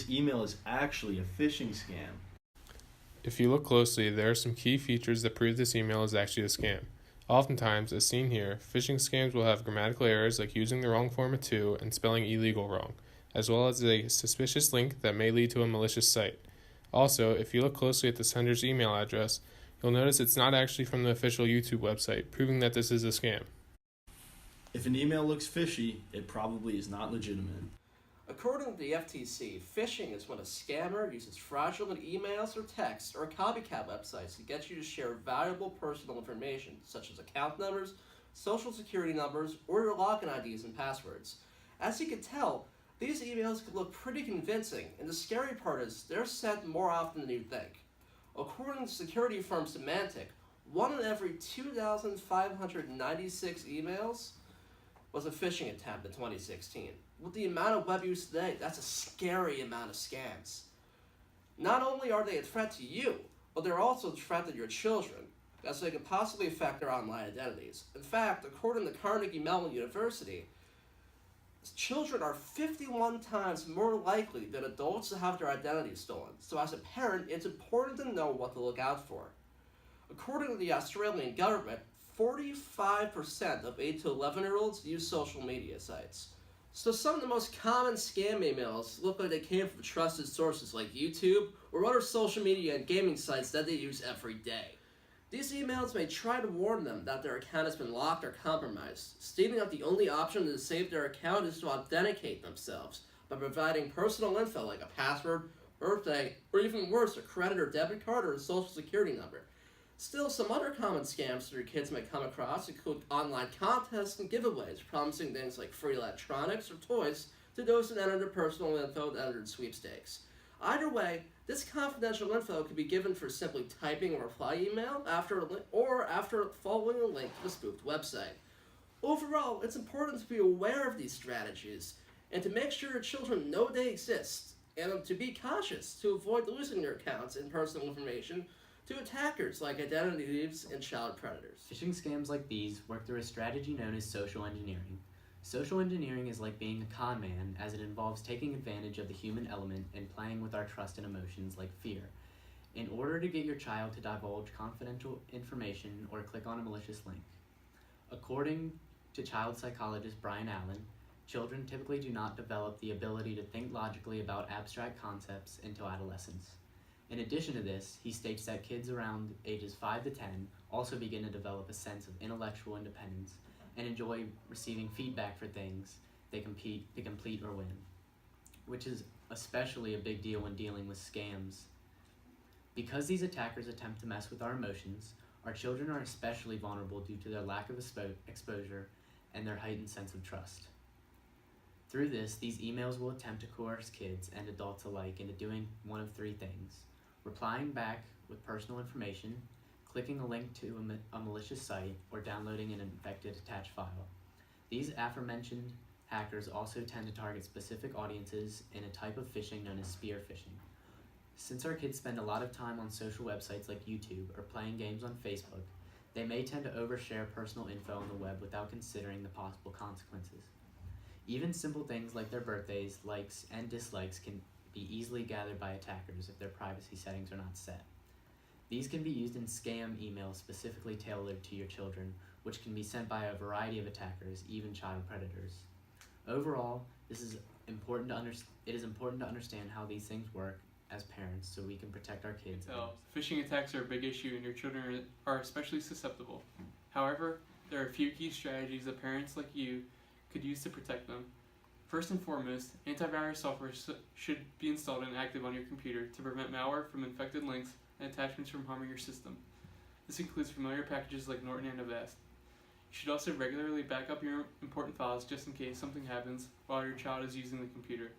this email is actually a phishing scam. If you look closely, there are some key features that prove this email is actually a scam. Oftentimes, as seen here, phishing scams will have grammatical errors like using the wrong form of to and spelling illegal wrong, as well as a suspicious link that may lead to a malicious site. Also, if you look closely at the sender's email address, you'll notice it's not actually from the official YouTube website, proving that this is a scam. If an email looks fishy, it probably is not legitimate. According to the FTC, phishing is when a scammer uses fraudulent emails or texts or copycat websites to get you to share valuable personal information, such as account numbers, social security numbers, or your login IDs and passwords. As you can tell, these emails can look pretty convincing, and the scary part is they're sent more often than you think. According to security firm Symantec, 1 in every 2,596 emails was a phishing attempt in 2016. With the amount of web use today, that's a scary amount of scams. Not only are they a threat to you, but they're also a threat to your children, as they can possibly affect their online identities. In fact, according to Carnegie Mellon University, children are 51 times more likely than adults to have their identities stolen. So as a parent, it's important to know what to look out for. According to the Australian government, 45% of 8 to 11-year-olds use social media sites. So some of the most common scam emails look like they came from trusted sources like YouTube or other social media and gaming sites that they use every day. These emails may try to warn them that their account has been locked or compromised, stating that the only option to save their account is to authenticate themselves by providing personal info like a password, birthday, or even worse, a credit or debit card or a social security number. Still, some other common scams that your kids may come across include online contests and giveaways, promising things like free electronics or toys to those that enter their personal info that entered sweepstakes. Either way, this confidential info can be given for simply typing a reply email after following a link to the spoofed website. Overall, it's important to be aware of these strategies and to make sure your children know they exist, and to be cautious to avoid losing your accounts and personal information to attackers like identity thieves and child predators. Phishing scams like these work through a strategy known as social engineering. Social engineering is like being a con man, as it involves taking advantage of the human element and playing with our trust and emotions like fear, in order to get your child to divulge confidential information or click on a malicious link. According to child psychologist Brian Allen, children typically do not develop the ability to think logically about abstract concepts until adolescence. In addition to this, he states that kids around ages 5 to 10 also begin to develop a sense of intellectual independence and enjoy receiving feedback for things they complete or win, which is especially a big deal when dealing with scams. Because these attackers attempt to mess with our emotions, our children are especially vulnerable due to their lack of exposure and their heightened sense of trust. Through this, these emails will attempt to coerce kids and adults alike into doing one of 3 things: replying back with personal information, clicking a link to a malicious site, or downloading an infected attached file. These aforementioned hackers also tend to target specific audiences in a type of phishing known as spear phishing. Since our kids spend a lot of time on social websites like YouTube or playing games on Facebook, they may tend to overshare personal info on the web without considering the possible consequences. Even simple things like their birthdays, likes, and dislikes can be easily gathered by attackers if their privacy settings are not set. These can be used in scam emails specifically tailored to your children, which can be sent by a variety of attackers, even child predators. Overall, it is important to understand how these things work as parents so we can protect our kids. Phishing attacks are a big issue and your children are especially susceptible. However, there are a few key strategies that parents like you could use to protect them. First and foremost, antivirus software should be installed and active on your computer to prevent malware from infected links and attachments from harming your system. This includes familiar packages like Norton and Avast. You should also regularly back up your important files just in case something happens while your child is using the computer.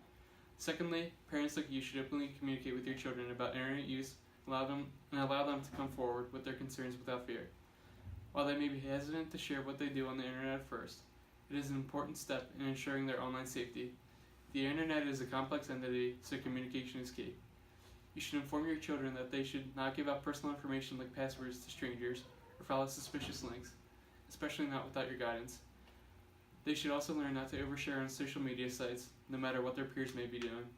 Secondly, parents like you should openly communicate with your children about internet use and allow them to come forward with their concerns without fear. While they may be hesitant to share what they do on the internet at first, it is an important step in ensuring their online safety. The internet is a complex entity, so communication is key. You should inform your children that they should not give out personal information like passwords to strangers or follow suspicious links, especially not without your guidance. They should also learn not to overshare on social media sites, no matter what their peers may be doing.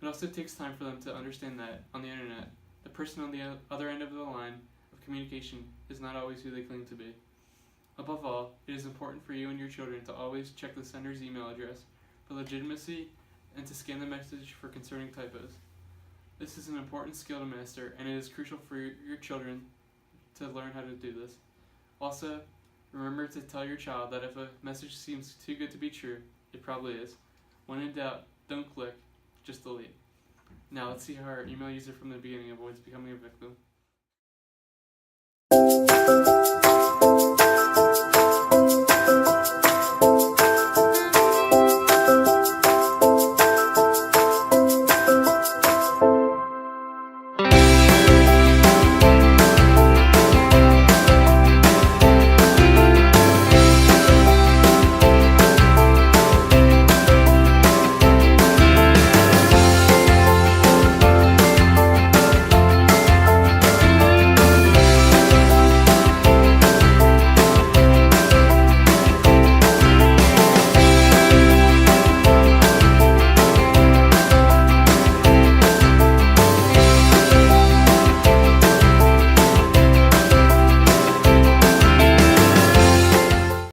It also takes time for them to understand that, on the internet, the person on the other end of the line of communication is not always who they claim to be. Above all, it is important for you and your children to always check the sender's email address for legitimacy and to scan the message for concerning typos. This is an important skill to master, and it is crucial for your children to learn how to do this. Also, remember to tell your child that if a message seems too good to be true, it probably is. When in doubt, don't click, just delete. Now let's see how our email user from the beginning avoids becoming a victim.